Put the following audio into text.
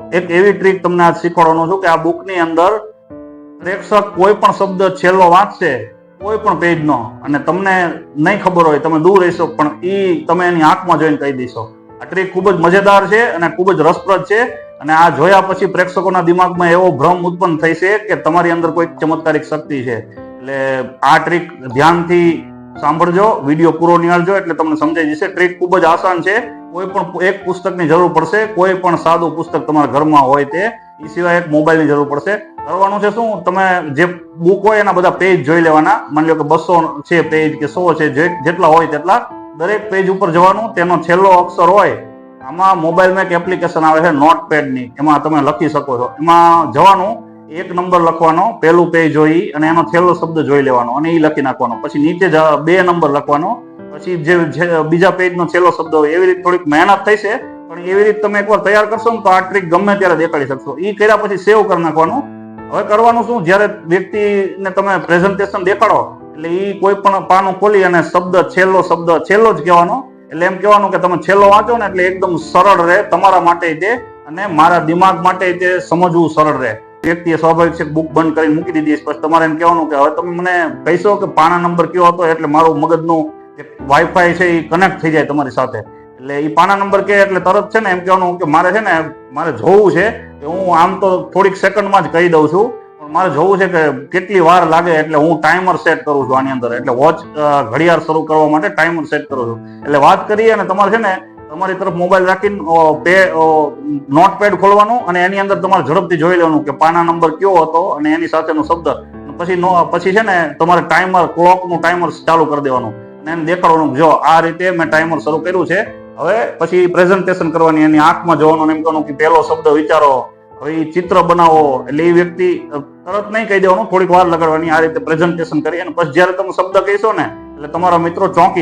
એક એવી ટ્રીક તમને આજ શીખવાડવાનો છું કે આ બુકની અંદર પ્રેક્ષક કોઈ પણ શબ્દ છેલ્લો વાંચશે કોઈ પણ પેજનો અને તમને નહીં ખબર હોય, તમે દૂર રહેશો પણ તમે એની આંખમાં જોઈને કહી દેશો. આ ટ્રીક ખૂબ જ મજેદાર છે અને ખૂબ જ રસપ્રદ છે અને આ જોયા પછી પ્રેક્ષકોના દિમાગમાં એવો ભ્રમ ઉત્પન્ન થઈ છે કે તમારી અંદર કોઈ ચમત્કારિક શક્તિ છે. એટલે આ ટ્રીક ધ્યાનથી સાંભળજો, વિડીયો પૂરો નિહાળજો એટલે તમને સમજાઈ જશે. ટ્રીક ખૂબ જ આસાન છે. કોઈ પણ એક પુસ્તકની જરૂર પડશે, કોઈ પણ સાદું પુસ્તક તમારા ઘરમાં હોય તે, એ સિવાય એક મોબાઈલની જરૂર પડશે. કરવાનું છે શું, તમે જે બુક હોય એના બધા પેજ જોઈ લેવાના. માની લો કે 200 છે પેજ કે 100 છે, જેટલા હોય તેટલા. દરેક પેજ ઉપર જવાનું, તેનો છેલ્લો અક્ષર હોય, આમાં મોબાઈલમાં એક એપ્લિકેશન આવે છે નોટપેડની, એમાં તમે લખી શકો છો. એમાં જવાનું, એક નંબર લખવાનો, પહેલું પેજ હોય અને એનો છેલ્લો શબ્દ જોઈ લેવાનો અને એ લખી નાખવાનો. પછી નીચે 2 નંબર લખવાનો, પછી જે બીજા પેજનો છેલ્લો શબ્દ હોય. એવી રીતે થોડીક મહેનત થઈ છે, પણ એવી રીતે તમે એકવાર તૈયાર કરશો ને તો આ ટ્રીક ગમે ત્યારે દેખાડી શકશો. એ કર્યા પછી સેવ કરી નાખવાનું. હવે કરવાનું શું, જ્યારે વ્યક્તિને તમે પ્રેઝન્ટેશન દેખાડો એટલે એ કોઈ પણ પાનું ખોલી અને છેલ્લો જ કહેવાનો. એટલે એમ કહેવાનું કે તમે છેલ્લો વાંચો ને એટલે એકદમ સરળ રહે તમારા માટે તે અને મારા દિમાગ માટે તે સમજવું સરળ રહે. વ્યક્તિએ સ્વાભાવિક છે બુક બંધ કરીને મૂકી દીધી, પછી તમારે એમ કહેવાનું કે હવે તમે મને કહીશો કે પાના નંબર કયો હતો, એટલે મારું મગજનું વાઈફાઈ છે એ કનેક્ટ થઈ જાય તમારી સાથે. એટલે એ પાના નંબર કે એટલે તરત છે ને એમ કહેવાનું કે મારે જોવું છે. હું આમ તો થોડીક સેકન્ડમાં જ કહી દઉં છું, પણ મારે જોવું છે કે કેટલી વાર લાગે. એટલે હું ટાઈમર સેટ કરું છું આની અંદર. એટલે વોચ ઘડિયાળ શરૂ કરવા માટે ટાઈમર સેટ કરું છું. એટલે વાત કરીએ અને તમારે છે ને તમારી તરફ મોબાઈલ રાખીને નોટપેડ ખોલવાનું અને એની અંદર તમારે ઝડપથી જોઈ લેવાનું કે પાના નંબર કયો હતો અને એની સાથેનો શબ્દ. પછી છે ને તમારે ક્લોકનું ટાઈમર ચાલુ કરી દેવાનું અને એને દેખાડવાનું, જો આ રીતે મેં ટાઈમર શરૂ કર્યું છે. હવે પછી પ્રેઝન્ટેશન કરવાની, એની આંખમાં જોવાનું, એમ કહેવાનું કે પહેલો શબ્દ વિચારો, હવે એ ચિત્ર બનાવો. એટલે એ વ્યક્તિ તરત નહીં કહી દેવાનું, થોડીક વાર લગાડવાની. આ રીતે પ્રેઝન્ટેશન કરી અને પછી જયારે તમે શબ્દ કહીશો ને એટલે તમારા મિત્રો ચોંકી